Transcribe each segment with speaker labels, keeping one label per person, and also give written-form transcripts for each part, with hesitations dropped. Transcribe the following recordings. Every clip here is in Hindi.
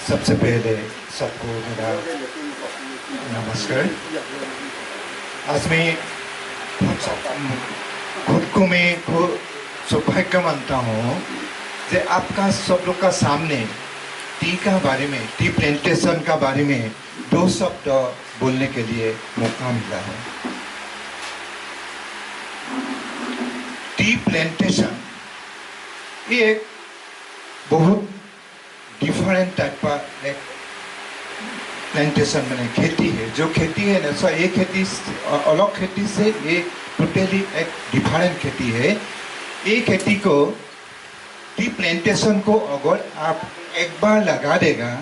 Speaker 1: सबसे पहले सबको मेरा नमस्कार। आज मैं खुद को सौभाग्य मानता हूँ कि आपका सब लोग का सामने टी का बारे में, टी प्लांटेशन का बारे में दो शब्द बोलने के लिए मौका मिला है। टी प्लांटेशन ये एक बहुत डिफरेंट टाइप का एक प्लांटेशन मैंने खेती है। जो खेती है ना सो ये खेती अलग खेती से ये टोटली एक डिफरेंट खेती है। ये खेती को टी प्लांटेशन को अगर आप एक बार लगा देगा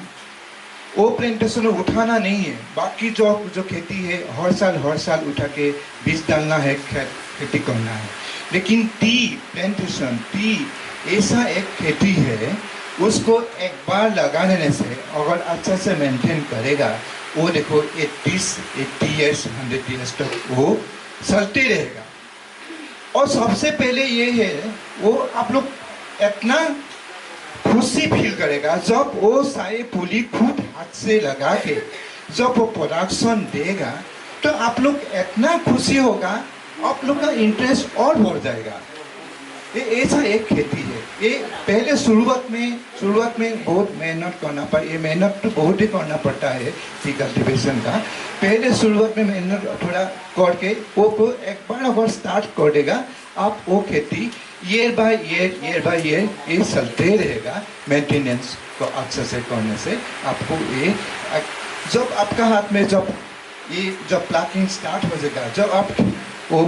Speaker 1: वो प्लांटेशन उठाना नहीं है। बाकी जो खेती है हर साल उठा के बीज डालना है, खेती करना है। लेकिन टी प्लांटेशन, टी ऐसा एक खेती है, उसको एक बार लगाने से अगर अच्छा से मेंटेन करेगा वो देखो 80 years 100 years तक वो चलते रहेगा। और सबसे पहले ये है वो आप लोग इतना खुशी फील करेगा जब वो सारे पुली खुद हाथ से लगा के जब वो प्रोडक्शन देगा तो आप लोग इतना खुशी होगा, आप लोग का इंटरेस्ट और बढ़ जाएगा। ये ऐसा एक खेती है। ये पहले शुरुआत में बहुत मेहनत करना पड़ा। ये मेहनत तो बहुत ही करना पड़ता है टी कल्टीवेशन का। पहले शुरुआत में मेहनत थोड़ा करके वो एक बार अगर स्टार्ट कर देगा आप वो खेती ईयर बाय ईयर ये चलते रहेगा। मेंटेनेंस को अच्छे से करने से आपको ये जब आपका हाथ में जब प्लकिंग स्टार्ट हो जाएगा, जब आप वो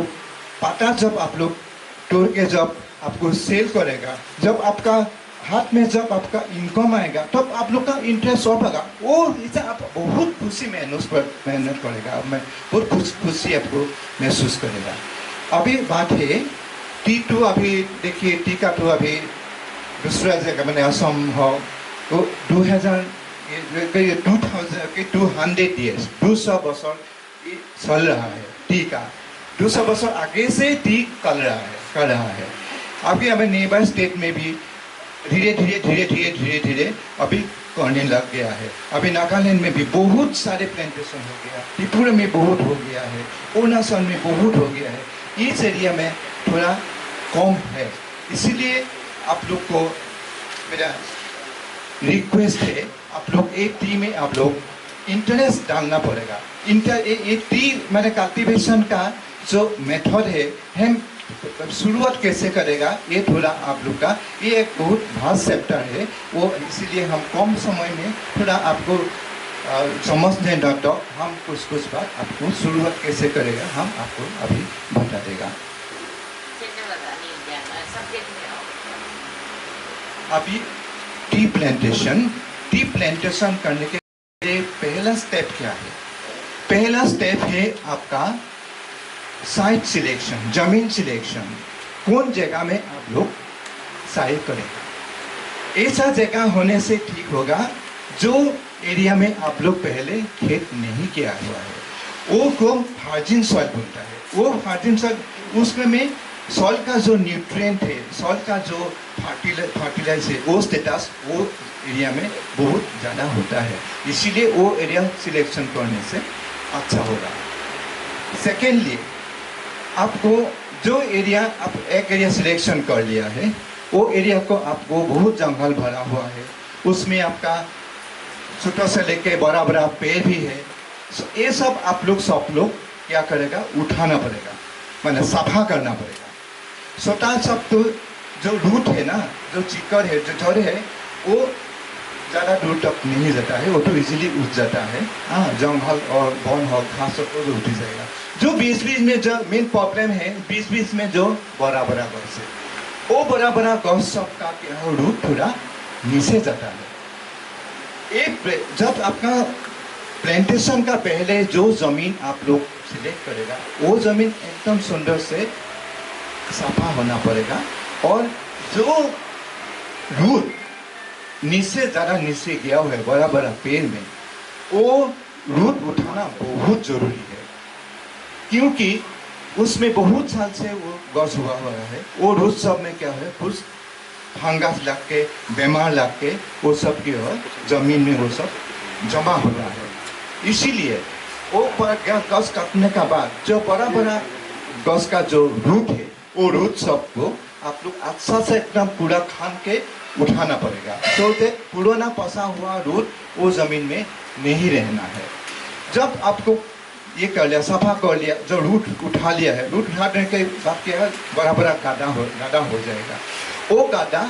Speaker 1: पत्ता जब आप लोग तोड़ के जब आपको सेल करेगा, जब आपका हाथ में जब आपका इनकम आएगा तब तो आप लोग का इंटरेस्ट और होगा। वो इसे आप बहुत खुशी मेहनत करेगा, मैं बहुत खुशी आपको महसूस करेगा। अभी बात है टी टू। अभी देखिए टी का तो अभी दूसरा जगह मैंने असम हो तो 200 years 200 वर्ष चल रहा है टी का। 200 वर्ष आगे से टी कर रहा है। अभी हमें नेबर स्टेट में भी धीरे अभी करने लग गया है। अभी नागालैंड में भी बहुत सारे प्लांटेशन हो गया, त्रिपुरा में बहुत हो गया है, अरुणाचल में बहुत हो गया है। इस एरिया में थोड़ा कम है। इसीलिए आप लोग को मेरा रिक्वेस्ट है, आप लोग एक टी में आप लोग इंटरेस्ट डालना पड़ेगा। ये टी मैंने कल्टीवेशन का जो मेथड है हम शुरुआत कैसे करेगा ये थोड़ा आप लोग का ये एक बहुत वास्ट चैप्टर है वो। इसीलिए हम कम समय में थोड़ा आपको समझने ना तो हम कुछ बात आपको शुरुआत कैसे करेगा हम आपको अभी बता देगा। अभी टी प्लांटेशन करने के लिए पहला स्टेप क्या है? पहला स्टेप है आपका साइट सिलेक्शन, जमीन सिलेक्शन। कौन जगह में आप लोग साइट करेंगे? ऐसा जगह होने से ठीक होगा जो एरिया में आप लोग पहले खेत नहीं किया हुआ है। वो को वर्जिन सॉइल बोलता है। वो वर्जिन सॉइल उसमें सॉइल का जो न्यूट्रिएंट है, सॉइल का जो फर्टिलाइज है वो स्टेटस वो एरिया में बहुत ज़्यादा होता है। इसीलिए वो एरिया सिलेक्शन करने से अच्छा होगा। सेकेंडली आपको जो एरिया आप एक एरिया सिलेक्शन कर लिया है वो एरिया को आपको बहुत जंगल भरा हुआ है, उसमें आपका छोटा से लेके बड़ा पेड़ भी है। ये सब आप लोग क्या करेगा? उठाना पड़ेगा, मतलब सफा करना पड़ेगा। छोटा सब तो जो रूट है ना, जो चिकर है, जो जड़ है वो ज़्यादा दूर तक नहीं जाता है, वो तो इजीली उठ जाता है। हाँ, जंगल और वन हो घास सब तो उठ जाएगा। जो बीच में जो मेन प्रॉब्लम है बीच में जो बड़ा गौस है वो बड़ा गौस सब का रूट थोड़ा नीचे जाता है। एक जब आपका प्लांटेशन का पहले जो जमीन आप लोग सिलेक्ट करेगा वो जमीन एकदम सुंदर से सफा होना पड़ेगा। और जो रूट नीचे ज़्यादा नीचे गया हुआ है बड़ा पेड़ में वो रूट उठाना बहुत जरूरी है, क्योंकि उसमें बहुत साल से वो गौस हुआ है। वो रूट सब में क्या है कुछ फंगस लग के, बीमार लग के वो सब की हो जमीन में वो सब जमा होता है। इसीलिए वो गस काटने का बाद जो बड़ा बड़ा गस का जो रूट है वो रूट सबको आप लोग अच्छा से एकदम पूरा खान के उठाना पड़ेगा। तो पुराना पसा हुआ रूट वो जमीन में नहीं रहना है। जब आपको ये कर लिया, सफा कर लिया, जो रूट उठा लिया है, रूट उठाने के बाद क्या है, बड़ा बड़ा गाढ़ा हो जाएगा। वो गाढ़ा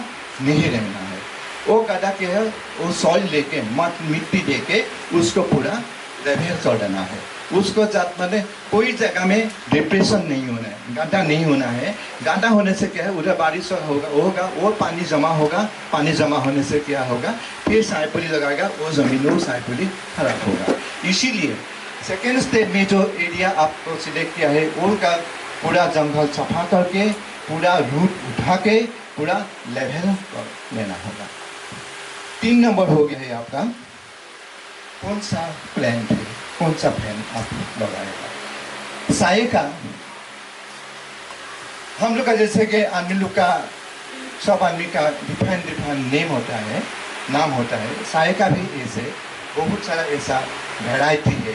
Speaker 1: नहीं रहना है। वो गाढ़ा क्या है, वो सॉइल लेके मिट्टी देके उसको पूरा लेवल कर देना है। उसको जात मैंने कोई जगह में डिप्रेशन नहीं होना है, गाढ़ा नहीं होना है। गाढ़ा होने से क्या है, उधर बारिश होगा वो पानी जमा होगा। पानी जमा होने से क्या होगा, फिर साइपुली लगाएगा, वो जमीन में वो साइपुली खराब होगा। इसीलिए सेकेंड स्टेप में जो एरिया आपको सिलेक्ट किया है वो का पूरा जंगल सफा करके पूरा रूट उठा के पूरा लेवल कर लेना होगा। 3 नंबर हो गया है आपका, कौन सा प्लांट है, कौन सा प्लांट आप लगाएगा। साये का हम लोग का जैसे कि आदमी लोग का सब आदमी का डिफरेंट नेम होता है, नाम होता है। साये का भी ऐसे बहुत सारा ऐसा वैरायटी है,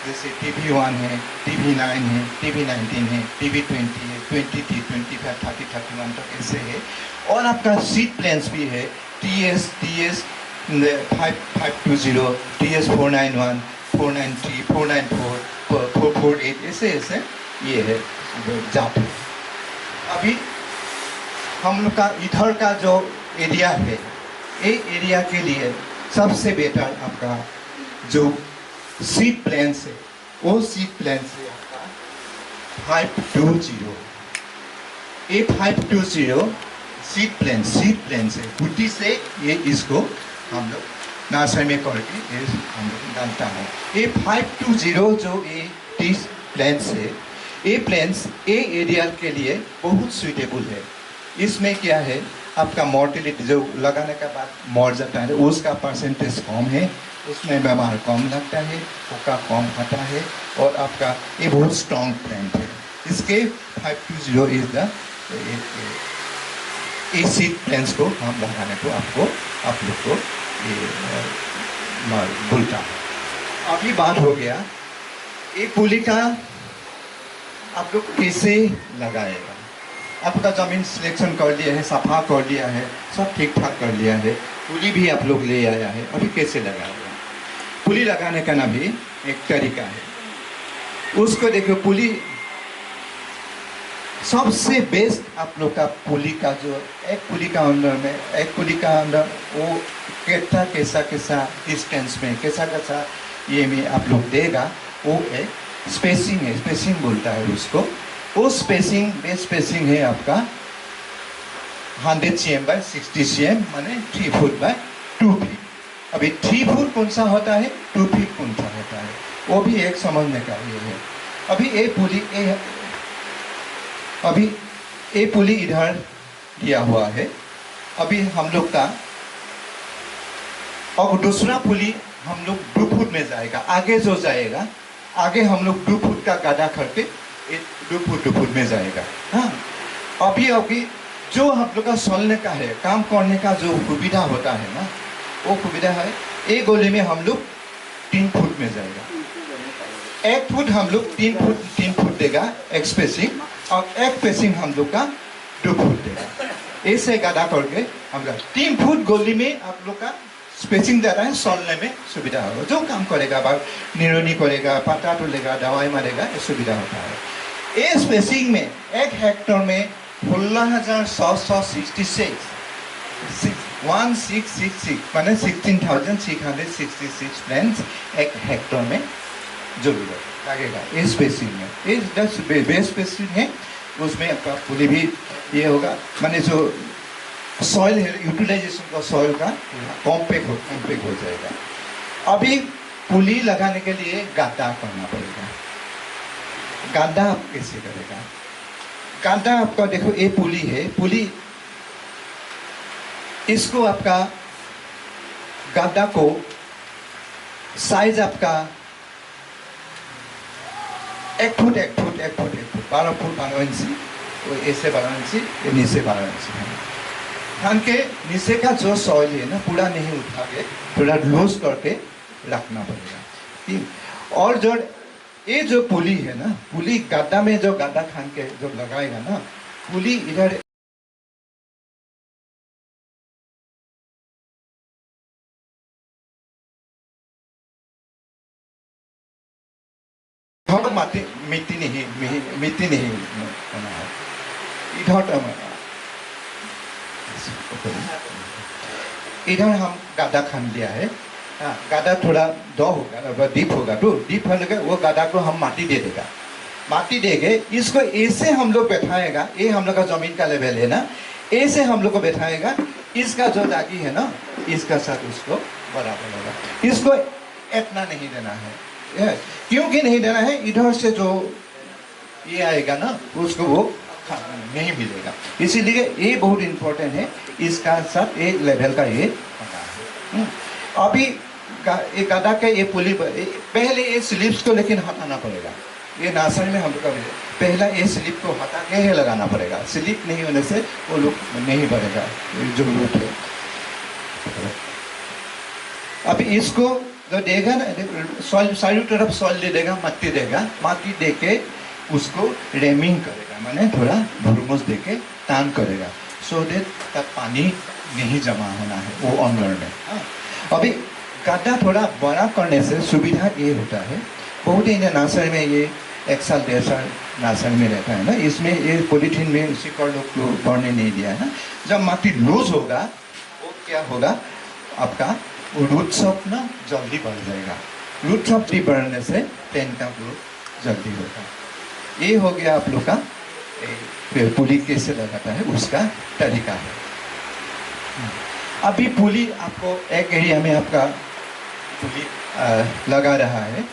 Speaker 1: जैसे TB1 है, TB9 है, TB19 है, TB20 है, 20, 25, 30, 31 तक ऐसे है। और आपका सीड प्लांट्स भी है, TS 520, TS 491, 493, 494, 448 ऐसे ये है जात है। अभी हम लोग का इधर का जो एरिया है, ये एरिया के लिए सबसे बेटर आपका जो सीड प्लान से, वो सीड प्लान से आपका 520, ये 520 सीड प्लान से बुटी से ये इसको हम लोग नर्सरी में करके ये हम लोग डालता है। ये 520 जो ये 30 प्लान्स है, ये प्लान्स ये एरिया के लिए बहुत सुइटेबल है। इसमें क्या है, आपका मॉर्टिलिटी जो लगाने के बाद मर जाता है उसका परसेंटेज कम है, उसमें बीमार कम लगता है, फोका कम आता है, और आपका ये बहुत स्ट्रॉन्ग प्लांट है। इसके 520 इज द सीड प्लांट्स को हम लगाने को आप लोग को बोलता है। अभी बात हो गया ये पुली का आप लोग कैसे लगाएगा। आपका ज़मीन सिलेक्शन कर लिया है, सफा कर लिया है, सब ठीक ठाक कर लिया है, पुली भी आप लोग ले आया है, अभी कैसे लगाएगा। पुली लगाने का ना भी एक तरीका है। उसको देखो, पुली सबसे बेस्ट आप लोग का पुली का जो एक पुली का अंदर वो कैसा डिस्टेंस में कैसा ये में आप लोग देगा, वो एक स्पेसिंग है, स्पेसिंग बोलता है उसको। वो बेस्ट स्पेसिंग है आपका 100 cm by 60 cm, माने 3 फुट by 2 फीट। अभी 3 फुट कौन सा होता है, 2 फीट कौन सा होता है, वो भी एक समझने का ये है। अभी ये पुली इधर दिया हुआ है। अभी हम लोग का और दूसरा पुली हम लोग 2 फुट में जाएगा, आगे जो जाएगा, आगे हम लोग 2 फुट का गड्ढा करके 2 फुट में जाएगा। हाँ, अभी जो हम लोग का सोलने का है, काम करने का जो सुविधा होता है ना, वो सुविधा है एक गोले में हम लोग 3 फुट में जाएगा। 1 फुट हम लोग 3 फुट देगा एक स्पेसिंग, और एक स्पेसिंग हम लोग का 2 फुट देगा। ऐसे गड्ढा करके हम लोग 3 फुट गोली में आप लोग का स्पेसिंग दे रहा है, सोलने में सुविधा होगा। जो काम करेगा, निरोनी करेगा, पत्ता तोड़ेगा, दवाई मारेगा, ये सुविधा होता है। ये स्पेसिंग में 1 हेक्टर में 16,666 1666 माने 16,666 प्लांट्स 1 हेक्टर में जरूरत लगेगा। इस स्पेसिंग में ये बेस्ट स्पेसिंग है, उसमें आपका पुली भी ये होगा, माने जो सॉइल है, यूटिलाइजेशन का सॉइल का कॉम्पैक्ट हो जाएगा। अभी पुली लगाने के लिए गड्ढा करना पड़ेगा। गड्ढा आप कैसे करेगा, गड्ढा आपका देखो ये पुली है, पुली इसको आपका गड्ढा को साइज आपका 1 फुट 12 फुट 12 इंची, ऐसे 12 इंची, नीचे 12 इंची है। खान के नीचे का जो सॉइल है ना पूरा नहीं उठा के थोड़ा लूज करके रखना पड़ेगा, ठीक। और जो ये जो पुली है ना, पुली गड्ढा में जो गड्ढा खान के जो लगाएगा ना, पुली इधर मिट्टी नहीं होना है इधर हम गड्ढा खान लिया है। गड्ढा थोड़ा दो होगा, डीप होगा, तो डीप होने के वो गड्ढा को हम माटी दे देगा, माटी देके इसको ऐसे हम लोग बैठाएगा। ये हम लोग का जमीन का लेवल है ना, ऐसे हम लोग को बैठाएगा। इसका जो दागी है ना, इसका साथ उसको बराबर होगा। इसको इतना नहीं देना है, क्योंकि नहीं देना है, इधर से जो ये आएगा ना उसको वो नहीं मिलेगा, इसीलिए ये बहुत इंपॉर्टेंट है। इसका साथ ये लेवल का ये अभी एक गड्ढा के ये पुली पहले ये स्लिप्स को लेकिन हटाना पड़ेगा। ये नर्सरी में हम लोग का पहला ये स्लिप को हटा के ही लगाना पड़ेगा। स्लिप नहीं होने से वो लोग नहीं बढ़ेगा जो रूट है। अभी इसको जो देगा ना, सॉइल सारी तरफ सॉइल दे देगा, मट्टी देगा, माटी दे के उसको रेमिंग करेगा, माने थोड़ा भुरमुस दे के तान करेगा, सो दैट तब पानी नहीं जमा होना है वो अंदर में। अभी गड्ढा थोड़ा बड़ा करने से सुविधा ये होता है, बहुत ही नर्सरी में ये 1 साल 1.5 साल नर्सरी में रहता है ना, इसमें ये पॉलीथीन में उसी कर लोग को बढ़ने नहीं दिया है ना। जब माटी लूज होगा वो क्या होगा, आपका रूट शॉप ना जल्दी बढ़ जाएगा। रूट शॉप भी बढ़ने से प्लांट का ग्रोथ जल्दी होगा। ये हो गया आप लोग का पुली कैसे लगाता है उसका तरीका है। अभी पुली आपको एक एरिया में आपका पुली लगा रहा है।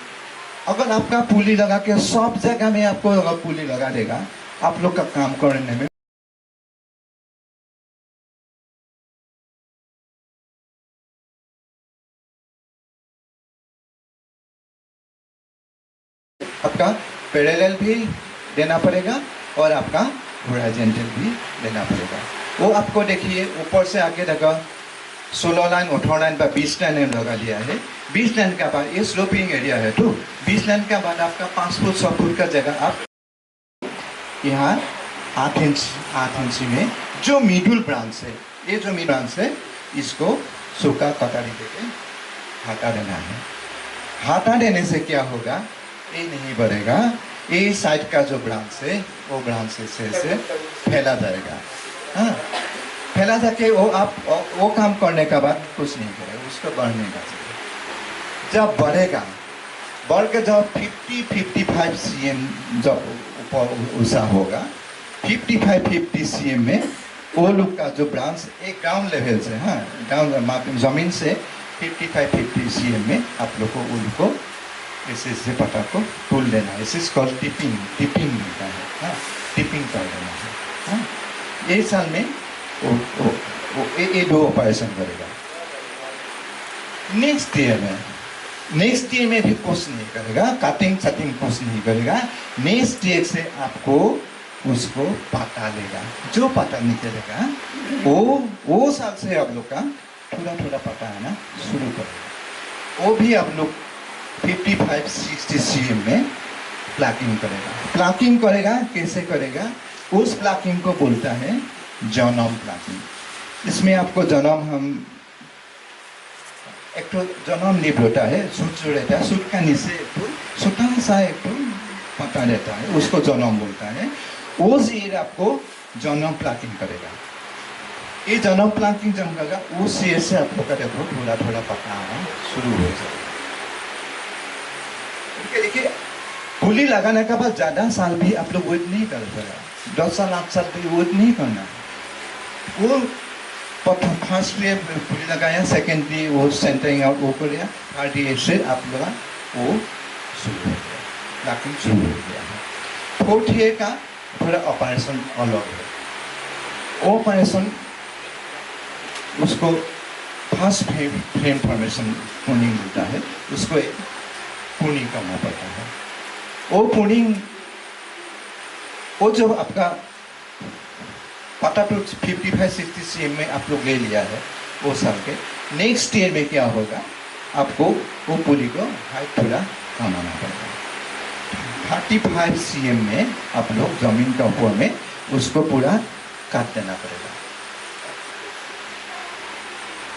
Speaker 1: अगर आपका पुली लगा के सब जगह में आपको अगर पुली लगा देगा, आप लोग का काम करने में आपका पैरेलल भी देना पड़ेगा और आपका हॉरिजॉन्टल भी देना पड़ेगा। वो आपको देखिए ऊपर से आगे लगा 16 लाइन 18 लाइन पर 20 लाइन लगा लिया है। 20 लाइन का बाद ये स्लोपिंग एरिया है, तो 20 लाइन का बाद आपका 5 फुट 6 फुट का जगह आप यहाँ 8 इंच में जो मिडल ब्रांच है, ये जो मिडल ब्रांच है इसको सूखा कटारी देके हटा देना है। हटा देने से क्या होगा, ये नहीं बढ़ेगा, ये साइड का जो ब्रांच है वो ब्रांच से फैला जाएगा। हाँ, फैला जाके वो आप वो काम करने का बाद कुछ नहीं करेगा, उसको बढ़ने का चाहिए। जब बढ़ेगा, बढ़ के जब 50-55 cm जब ऊपर ऊंचा होगा, 55-50 cm में वो लोग का जो ब्रांच एक ग्राउंड लेवल से, हाँ ग्राउंड जमीन से 55-50 cm में आप लोग को उनको ऐसे पत्ता को तोल देना है। इस कॉल टिपिंग मिलता है। हाँ, टिपिंग कर देना है। हाँ, ये साल में ये 2 ऑपरेशन करेगा। नेक्स्ट ईयर में भी कुछ नहीं करेगा, कटिंग कुछ नहीं करेगा। नेक्स्ट ईयर से आपको उसको पता लेगा, जो पता निकलेगा वो साल से आप लोग का थोड़ा पता आना शुरू करेगा। वो भी आप लोग 55-60 cm में प्लाकिंग करेगा। प्लाकिंग करेगा कैसे करेगा, उस प्लाकिंग को बोलता है जनम प्लाकिंग। इसमें आपको जनम हम एक तो जनम लीव होता है, सूट जो रहता है, सूट का नीचे एक तो छोटा सा एक तो पता रहता है, उसको जनम बोलता है। वो शेर आपको जनम प्लाकिंग करेगा। ये जनम प्लाकिंग जब करेगा उस शेर से आप लोग का देखो थोड़ा पता आना शुरू हो जाएगा। देखिए पुली लगाने के बाद ज़्यादा साल भी आप लोग वेट नहीं कर सकते। 10 साल 8 साल भी वेट नहीं करना। वो प्रथम फर्स्ट डे पुली लगाया, सेकेंड डे वो सेंटरिंग आउट वो कर दिया, थर्ड डे से आप लोग वो शुरू हो गया, प्लाकिंग शुरू हो गया। फोर्थ डे का थोड़ा ऑपरेशन अलग है। वो ऑपरेशन उसको फर्स्ट फ्रेम फॉर्मेशन प्रूनिंग होता है, उसको प्रूनिंग करना पड़ता है। वो प्रूनिंग वो जब आपका पता तो 55-60 cm में आप लोग ले लिया है वो साल के। नेक्स्ट ईयर में क्या होगा, आपको वो पुली को हाइट थोड़ा कम आना पड़ेगा। 35 cm में आप लोग जमीन का ऊपर में उसको पूरा काट देना पड़ेगा।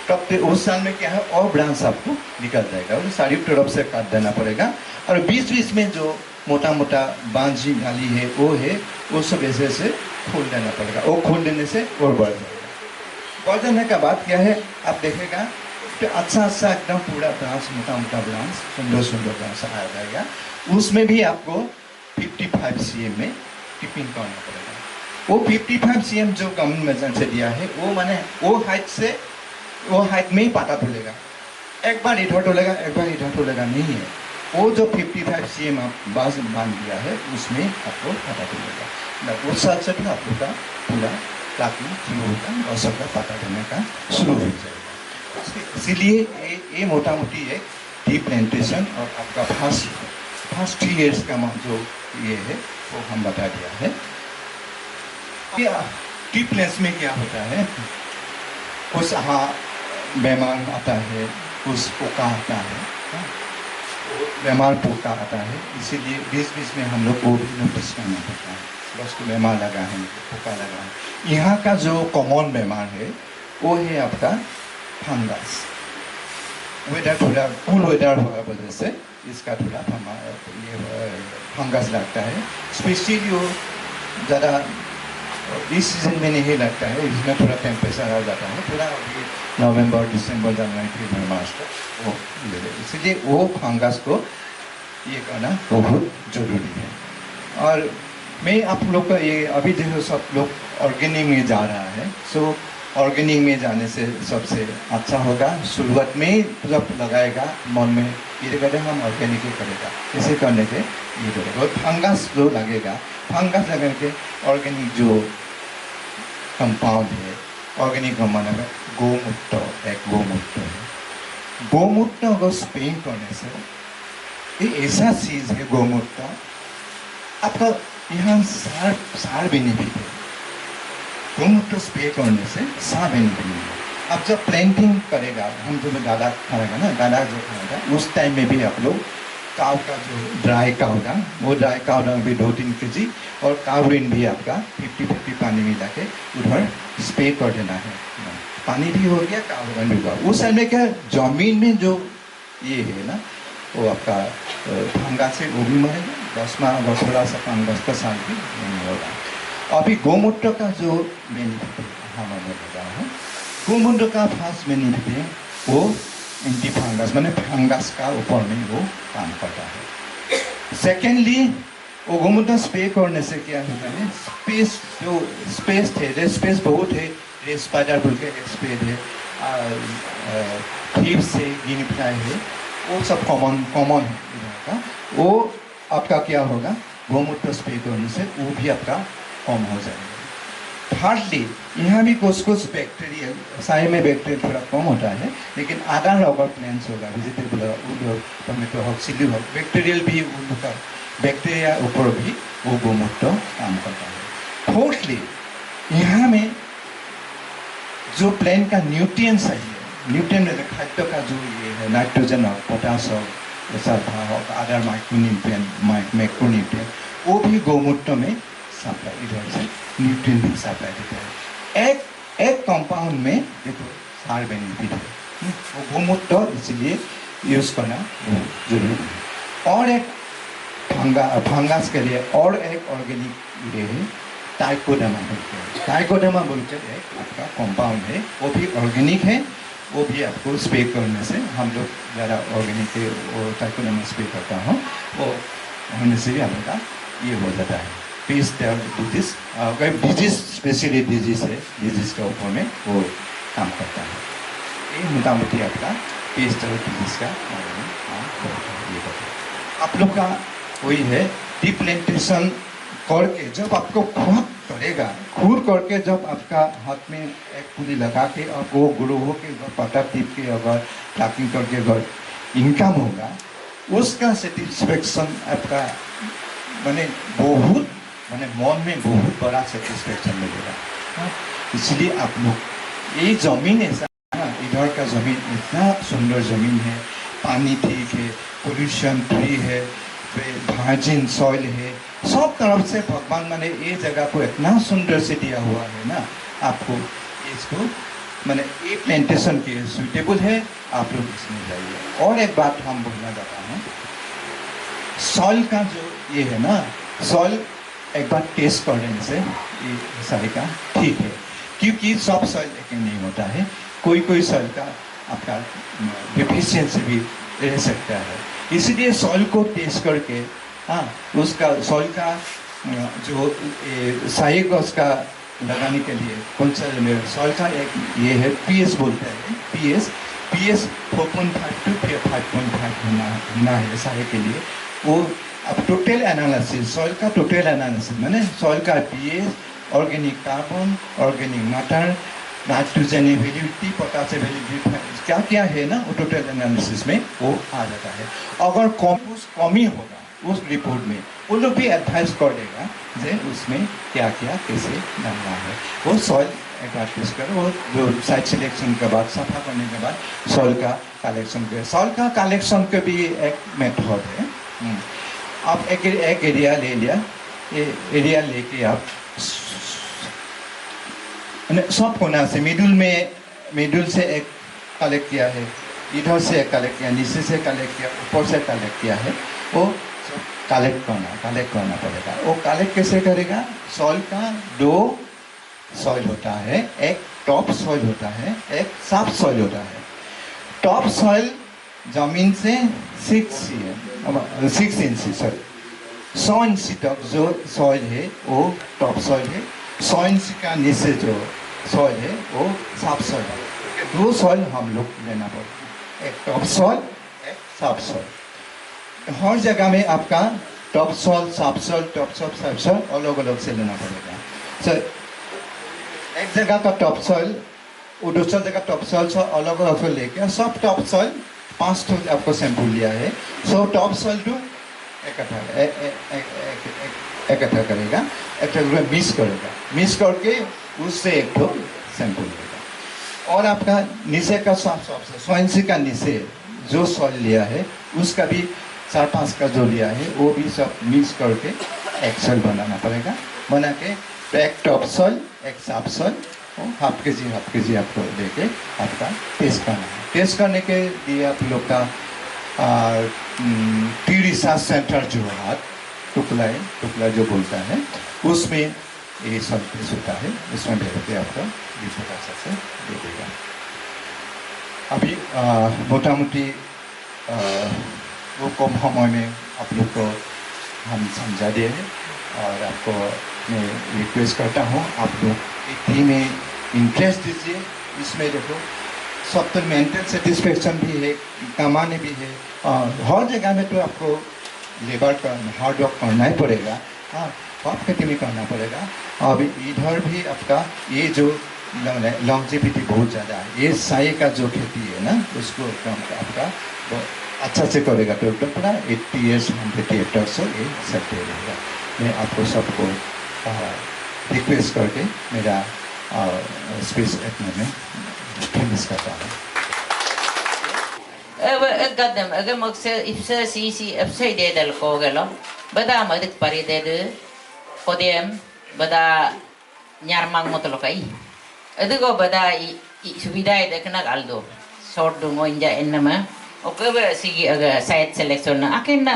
Speaker 1: तब तो उस साल में क्या है, और ब्रांच आपको निकल जाएगा, और सारी तरफ से काट देना पड़ेगा। और बीच बीच में जो मोटा मोटा बांझी नाली है वो है, वो सब ऐसे ऐसे खोल देना पड़ेगा। वो खोल देने से और बढ़ जाएगा। बढ़ जाने का बाद क्या है, आप देखेगा तो अच्छा अच्छा एकदम पूरा ब्रांच, मोटा मोटा ब्रांच, सुंदर सुंदर ब्रांच आ जाएगा। उसमें भी आपको 55 cm में टिपिंग करना पड़ेगा। वो 55 cm जो गवर्नमेंट मेजर से दिया है, वो माने वो हाइट में ही पाता टूलेगा। एक बार इधर टूलेगा, एक बार इधर टूलेगा नहीं है। वो जो 55 cm आप बाज मान दिया है, उसमें आपको पाता टूलेगा। उस साल से भी आप लोग का पूरा काटना शुरू होगा और सबका पाता देने का शुरू हो जाएगा। इसीलिए ये मोटा मोटी एक टी प्लांटेशन और आपका फर्स्ट 3 years का जो ये है वो हम बता दिया है। टी प्लांट्स में क्या होता है, कुछ बीमार आता है, कुछ पोका आता है, बीमार पोका आता है, इसीलिए बीच बीच में हम लोग को भी नोटिस करना पड़ता है। बस को बीमार लगा है, पोका लगा है। यहाँ का जो कॉमन बीमार है वो है आपका फंगस। वेदर थोड़ा कूल वेदर होगा वजह से इसका थोड़ा ये फंगस लगता है। स्पेशली वो ज़्यादा इस सीजन में नहीं लगता है, इसमें थोड़ा टेम्परेचर आ जाता है, थोड़ा नवंबर, दिसंबर, जनवरी, फरवरी, मार्च तक वो इसलिए वो फंगस को ये करना बहुत ज़रूरी है। और मैं आप लोग का ये अभी देखो सब लोग ऑर्गेनिक में जा रहा है, सो ऑर्गेनिक में जाने से सबसे अच्छा होगा। शुरुआत में जब लगाएगा मन में ये करें हम ऑर्गेनिक ही करेगा, इसे करने के ये करेगा। और फंगस जो लगेगा, फंगस लगने के ऑर्गेनिक जो कंपाउंड है, ऑर्गेनिक कंपाउंड है गोमूत्र, एक गोमूत्र है। गोमूत्र को स्प्रे करने से ये ऐसा चीज है, गोमूत्र आपका यहाँ सार बेनिफिट है। गोमूत्र स्प्रे करने से सार बेनिफिट है। अब जब प्लांटिंग करेगा, हम जो गादा खाएगा ना, गादा जो खाएगा उस टाइम में भी आप लोग काव का जो ड्राई कावडा, वो ड्राई कावडा भी 2-3 kg और कावरिन भी आपका 50-50 पानी मिला के उधर स्प्रे कर देना है। पानी भी हो गया, कावरिन भी हुआ। उस समय क्या जमीन में जो ये है ना, वो आपका फंगस से वो भी मरेगा। 10 माह अगर थोड़ा सा फंगस का साल भी नहीं होगा। अभी गोमूत्र का जो बेनिफिट हमारे बता है, गोमूत्र का फर्स्ट बेनिफिट है वो एंटी फंगस, मैंने फंगस का ऊपर में वो काम करता है। सेकेंडली वो गोमूत्र स्प्रे करने से क्या होता है, स्पेस जो स्पेस थे, स्पेस बहुत है, स्पाइडर बोल के एक स्प्रे है, थीव्स है, गिनी फ्लाई है, वो सब कॉमन है इधर का। वो आपका क्या होगा, गोमूत्र स्प्रे करने से वो भी आपका कम हो जाएगा। थर्डली यहाँ भी कुछ बैक्टीरियल, सारे में बैक्टीरियल थोड़ा कम होता है, लेकिन आधा रबर प्लांट्स होगा, वेजिटेबल हो, टमेटो हो, चिली हो, बैक्टीरियल भी उनका बैक्टीरिया ऊपर भी वो गोमूत्र काम करता है। फोर्थली यहाँ में जो प्लांट का न्यूट्रिएंट्स है, न्यूट्रिएंट खाद्य का जो ये है, नाइट्रोजन और पोटास और सल्फर और अदर माइक्रोन्यूट्रिएंट, वो भी गोमूत्र में सप्लाई, इधर से न्यूट्रिएंट भी सप्लाई देते हैं। एक कंपाउंड में देखो सार बेनिफिट है, वो गोमूत्र इसलिए यूज करना बहुत जरूरी है। और एक फंगस के लिए और एक ऑर्गेनिक ये है टाइकोडर्मा बोलते हैं। टाइकोडर्मा बोलकर एक आपका कंपाउंड है, वो भी ऑर्गेनिक है, वो भी आपको स्प्रे करने से, हम लोग ज़्यादा ऑर्गेनिक के वो टाइकोडर्मा स्प्रे करता हूँ, वो होने से भी आपका ये हो जाता है पीस डिजीज, डिजीज स्पेशली डिजीज है, डिजीज के ऊपर में वो काम करता है। ये मोटा मोटी आपका पीस डिजीज का ये करता है। आप लोग का वही है डिप्लांटेशन करके जब आपको खुद करेगा, खुद करके जब आपका हाथ में एक पुली लगा के और वो ग्रो हो के पत्ता टिप के अगर प्लाकिंग करके अगर इनकम होगा, उसका सेटिस्फेक्शन आपका मैंने मन में बहुत बड़ा सेटिस्फेक्शन मिलेगा। हाँ, इसलिए आप लोग ये जमीन ऐसा ना, इधर का जमीन इतना सुंदर जमीन है, पानी ठीक है, पोल्यूशन फ्री है, वर्जिन सॉइल है, सब तरफ से भगवान मैंने ये जगह को इतना सुंदर से दिया हुआ है ना आपको, इसको मैंने ये प्लांटेशन के सुटेबल है, आप लोग इसमें जाइए। और एक बात हम बोलना चाहता हूँ, सॉइल का जो ये है ना, सॉइल एक बार टेस्ट कर लेने से ये सारे का ठीक है, क्योंकि सब सॉइल एक नहीं होता है, कोई कोई सॉइल का आपका डिफिशियंसी भी रह सकता है, इसलिए सॉइल को टेस्ट करके हाँ उसका सॉइल का जो सही का उसका लगाने के लिए कौन सा सॉइल का एक ये है पीएस बोलते हैं, पीएस 4.5 to 5.5 होना है सही के लिए। वो अब टोटल एनालिसिस, सॉइल का टोटल एनालिसिस मैंने सॉइल का PS, organic carbon, organic matter, nitrogen ability, potassium ability, क्या क्या है ना वो टोटल एनालिसिस में वो आ जाता है। अगर कमी होगा उस रिपोर्ट में, वो लोग भी एडवाइस कर देगा जे उसमें क्या क्या कैसे डालना है। वो सॉइल एक बार टेस्ट करो, वो जो साइट सिलेक्शन के बाद सफा करने के बाद सॉइल का कलेक्शन के, सॉइल का कलेक्शन के भी एक मेथड है। आप एक एरिया ले लिया, ये एरिया लेके आप सब कोना से मिडल से एक कलेक्ट किया है, इधर से एक कलेक्ट किया, नीचे से कलेक्ट किया, ऊपर से कलेक्ट किया है, वो कलेक्ट करना पड़ेगा। वो कलेक्ट कैसे करेगा? सॉइल का दो सॉइल होता है, एक टॉप सॉइल होता है, एक सब सॉइल होता है। टॉप सॉइल जमीन से 6 इंच सॉरी 100 इंच तक जो सॉइल है वो टॉप सॉइल है, 100 इंच का नीचे जो सॉइल है वो सब सॉइल है। दो सॉइल हम लोग लेना पड़ेगा, एक टॉप सॉइल, एक सब सॉइल। हर जगह में आपका टॉप सॉइल, सब सॉइल, टॉप सॉइल, सब सॉइल अलग अलग से लेना पड़ेगा। सो एक जगह का टॉप सॉइल वो दूसरा जगह टॉप सॉइल से अलग अलग से लेके सब टॉप सॉइल 5 तो आपको सैंपल लिया है, सो टॉप सॉइल टू इकट्ठा करेगा, एक मिक्स करेगा, मिक्स करके उससे एक तो सैंपल लेगा। और आपका नीचे का साफ 100 इंच का नीचे जो सॉइल लिया है उसका भी 4-5 का जो लिया है वो भी सब मिक्स करके एक सॉइल बनाना पड़ेगा। बना के एक टॉप सॉइल, एक सब सॉइल, हाफ के जी आपको लेके आपका टेस्ट करना है। टेस्ट करने के लिए आप लोग का टी रिसर्च सेंटर जो है टुकला जो बोलता है उसमें ये सब टेस्ट होता है, उसमें भेज के आपका रिपोर्ट से दे देगा। अभी मोटा मोटी वो कम समय में आप लोग को हम समझा दिए हैं और आपको मैं रिक्वेस्ट करता हूँ आप लोग एक थीम में इंटरेस्ट दीजिए। इसमें देखो सब तो मेंटल सेटिस्फेक्शन भी है, कमाने भी है, हर जगह में तो आपको लेबर का हार्ड वर्क करना ही पड़ेगा। हाँ, सब खेती में करना पड़ेगा। अभी इधर भी आपका ये जो लॉन्जेविटी बहुत ज़्यादा है, ये साई का जो खेती है ना उसको आपका अच्छा से करेगा तो पूरा 80 years 100 years से ये सकते रहेगा। मैं आपको सबको रिक्वेस्ट करके मेरा स्पीच इतने में फिनिश करता हूँ।
Speaker 2: अगर मुझसे इफ्से सी इफ्से दे दल को गलो बड़ा मदद परी दे दे कोडियम बड़ा न्यारमांग मतलब कई अदुगो बड़ा सुविधा है देखना आल्दो शॉर्ट दूँगो इंजा इन्नमा ओके बे सी अगर साइट सिलेक्शन ना अकेना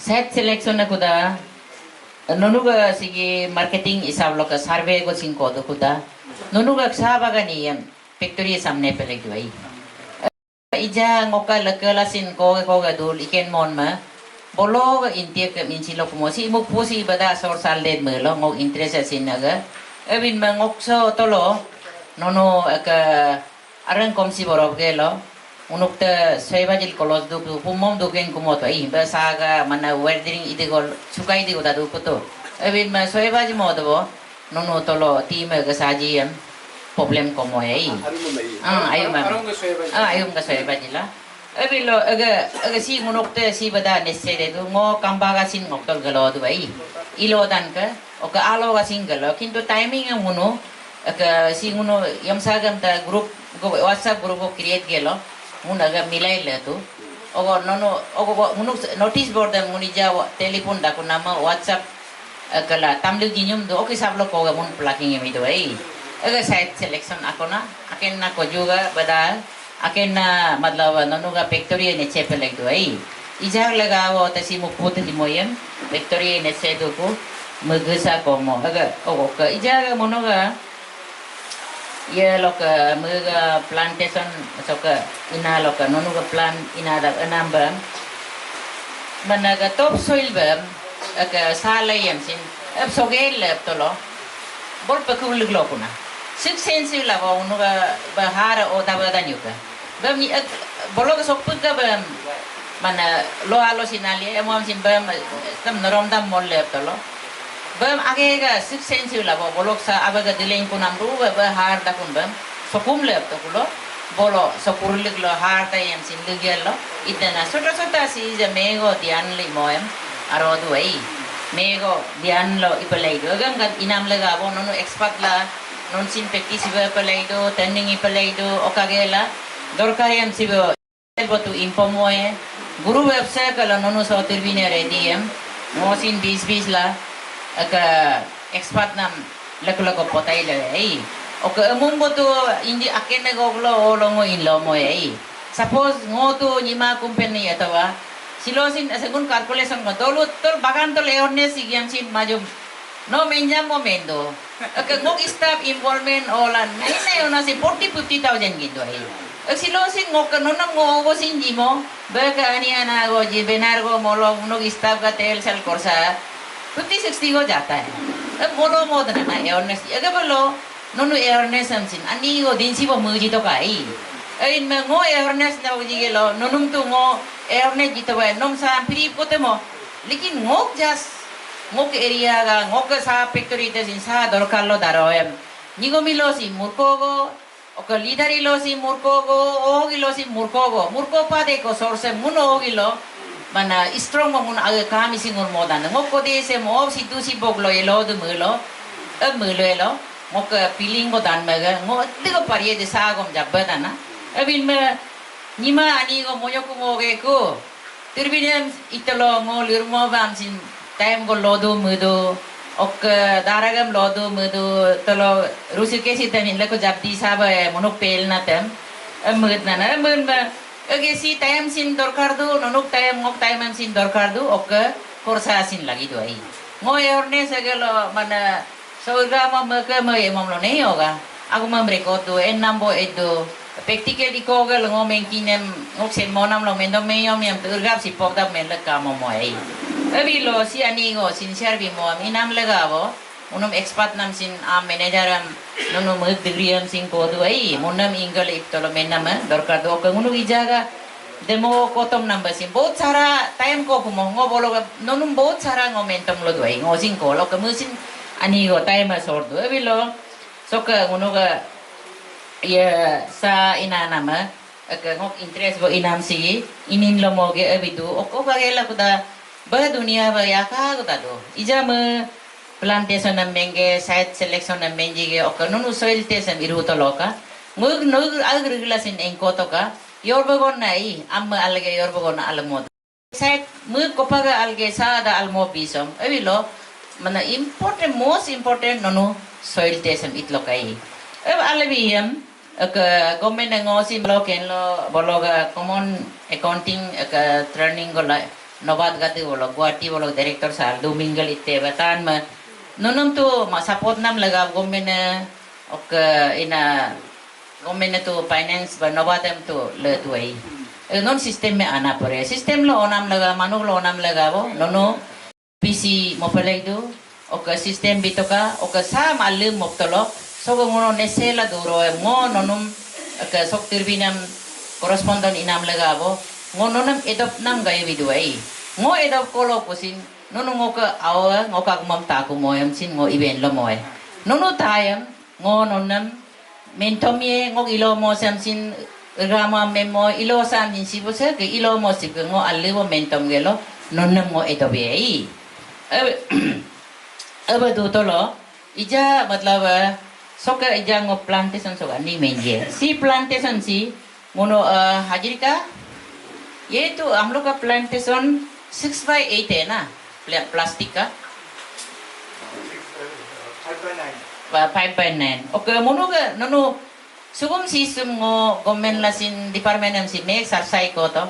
Speaker 2: साइट सिलेक्शन ना कुदा नोनुगा सी मार्केटिंग हिसाब लोग सर्वे को सिंको तो कुदा नोनुगा साबागा नियम फैक्ट्री सामने पे लगी हुई इजा ngoka lekala sin ko ga dul iken mon ma bolo intia ke min silo mo si mo posi bada sor sal den me lo ngok interest sin naga ebin ma ngok so tolo nono ka arang kom si borob ge lo unuk te sebajil kolos du pumom du ken kumo to I ba saga mana wedding ide gol sukai di uda du puto ebin ma sebaji mo do nono tolo ti me ga saji problem ko mo ai ayum ka soy ba nila Abilo aga si ngunokte si bada nesere tu ngo kambaga sin ngokol galo tu bai ilo dan ka oka alo ga sin galo kintu timing ang nguno aga si nguno yam sagam ta group go WhatsApp group ko create gelo ngun aga milai le tu ogo nono ogo ngunuk notice board ang nguni ja telepon da ko nama WhatsApp kala tamlu ginyum do okay sablo ko ga mun plugging emi do bai aga site selection ako na akin na ko juga bada akin na madlaw nonuga factory ne chepelek do ai ijag lagawo tasi mukput di moyen factory ne sedo ko magasa ko mo aga o ka ijag monoga ye loka mga plantation soka ina loka nonuga plan ina da anamba managa top soil ba aga salayam sin ab sogel tolo bol pakul glo kuna sik sensi la ba unuga bahara o tabada nyuka bam ni bolok sokput ka bam mana lo alo sinali emo am sin bam tam norom dam molle tolo bam age ga sik sensi la ba bolok sa abaga dilen kunam ru ba har da kun bam sokum le to kulo bolo sokurlik lo har ta yam sin ligelo itana sota sota si je mego dian li moem aro du ai mego dian lo ipalai do gam gan inam lega bo no expert la non sin pekti siba ipalai do turning ipalai do okagela dorkari am sibo tu impomoe guru website kala nono so tervine ready am mosin 20 la aka expert nam lakula ko potai le ai oka amum botu indi akene goglo olongo inlo mo ai suppose ngotu nima company atawa silosin asegun calculation ko dolu tol bagan tol awareness igyam sin majum no menjam momento aka ngok staff involvement olan nai ona si 40-50,000 gindo ai silosin ngok no nang ngo sin jimo baka ani ana go ji benar go molo no staff ka tel sal korsa 50-60 go jata hai ab molo mod na awareness aga bolo no awareness am sin ani go din si bo muji to kai ai me ngo awareness na uji gelo no num tu ngo awareness jito ba nom sa pri ko te mo lekin ngok jas ngok area ga ngok sa factory te sin sa dorkar lo daro em nigo milo si murko go oka lidari lo si murko go ogi lo si murko go murko pa de ko source muno ogi lo mana strong mo mun aga kami singur modan ngoko de se mo si tu si boglo elo de mulo mulo elo ngoka feeling go dan maga ngo digo pariye de sa gom jabba na abin me nima ani go moyo ko ngoge ko tirbinem italo ngo lirmo bam sin time go lodo mudo oka daragam lodo mudo talo rusi kesi tamin lako jabdi saba monok pel na tem mud na mud ba age si time sin dorkar do nonok time ngok time am sin dorkar do oka korsa sin lagi do ai ngo awareness agelo mana soga maka mai mom lo nei oga aku mamreko do en nambo edo practical di ko ga ngo menkinem ngok sen monam lo mendo meyom yam turgap si pokda men la kamo mo ai abi lo si ani go sin servi mo inam lagavo unum expert nam sin am manager am nono mo degree am sin ko do ai monam ingal iptolo menam dorkar do ko unu ijaga demo kotom number sin बहुत सारा time ko kumo ngo bolo nonum बहुत सारा ngo mentom lo do ai ngo sin ko lo ko musin ani go time sor do abi lo soka unu ga ya sa inanama ka ngok interest bo inam si inin lo mo ge abi do o ka gela kuda ba dunia ba ya ka kuda do ija me plantation na menge site selection na menji ge o ka nonu soil test am iru to loka ngug nug agrigla sin enko to ka yorbagon nai amma alge yorbagon almo site mu kopaga alge sa da almo bisom abi lo mana important most important nonu soil test am itlo kai ab albiam ka government ngosi bloken lo bologa common accounting ka training gola nobat gati bolo guati bolo director sal domingal itte batan ma nonum tu ma support nam laga government ok ina government tu finance ba nobatem tu le tuai non system me ana pare system lo onam laga manuk lo onam laga bo nono pc mopelai du ok system bitoka ok sa malum moptolo so ngono nesela duro ngo nonum ka sok tirbinam correspondent inam lagabo ngono nam edop nam gay biduai ngo edop kolo kusin nono ngoka awa ngoka kumam ta kumoyam sin ngo event lo moy nono tayam ngo nonam mentomie ngo ilo mo sam sin Rama memo ilo sam jin si bose ke ilo mo si ke ngo ali wo mentom gelo nonnem ngo edobe अब दो तो लो इजा मतलब सोकर इजा ngo plantation सोगा नहीं मेंगे सी plantation सी मोनो हाजिर का ये तो हम लोग का plantation 6/8 है ना प्लास्टिक का 5/9 ओके मोनो का नोनो सुगम सिस्टम ngo गवर्नमेंट लासिन डिपार्टमेंट हम सी मेक सरसाई को तो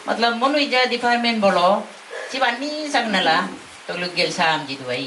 Speaker 2: मतलब मोनो इजा डिपार्टमेंट बोलो सिवानी संगनला तो लोग गेल साम जी दुआई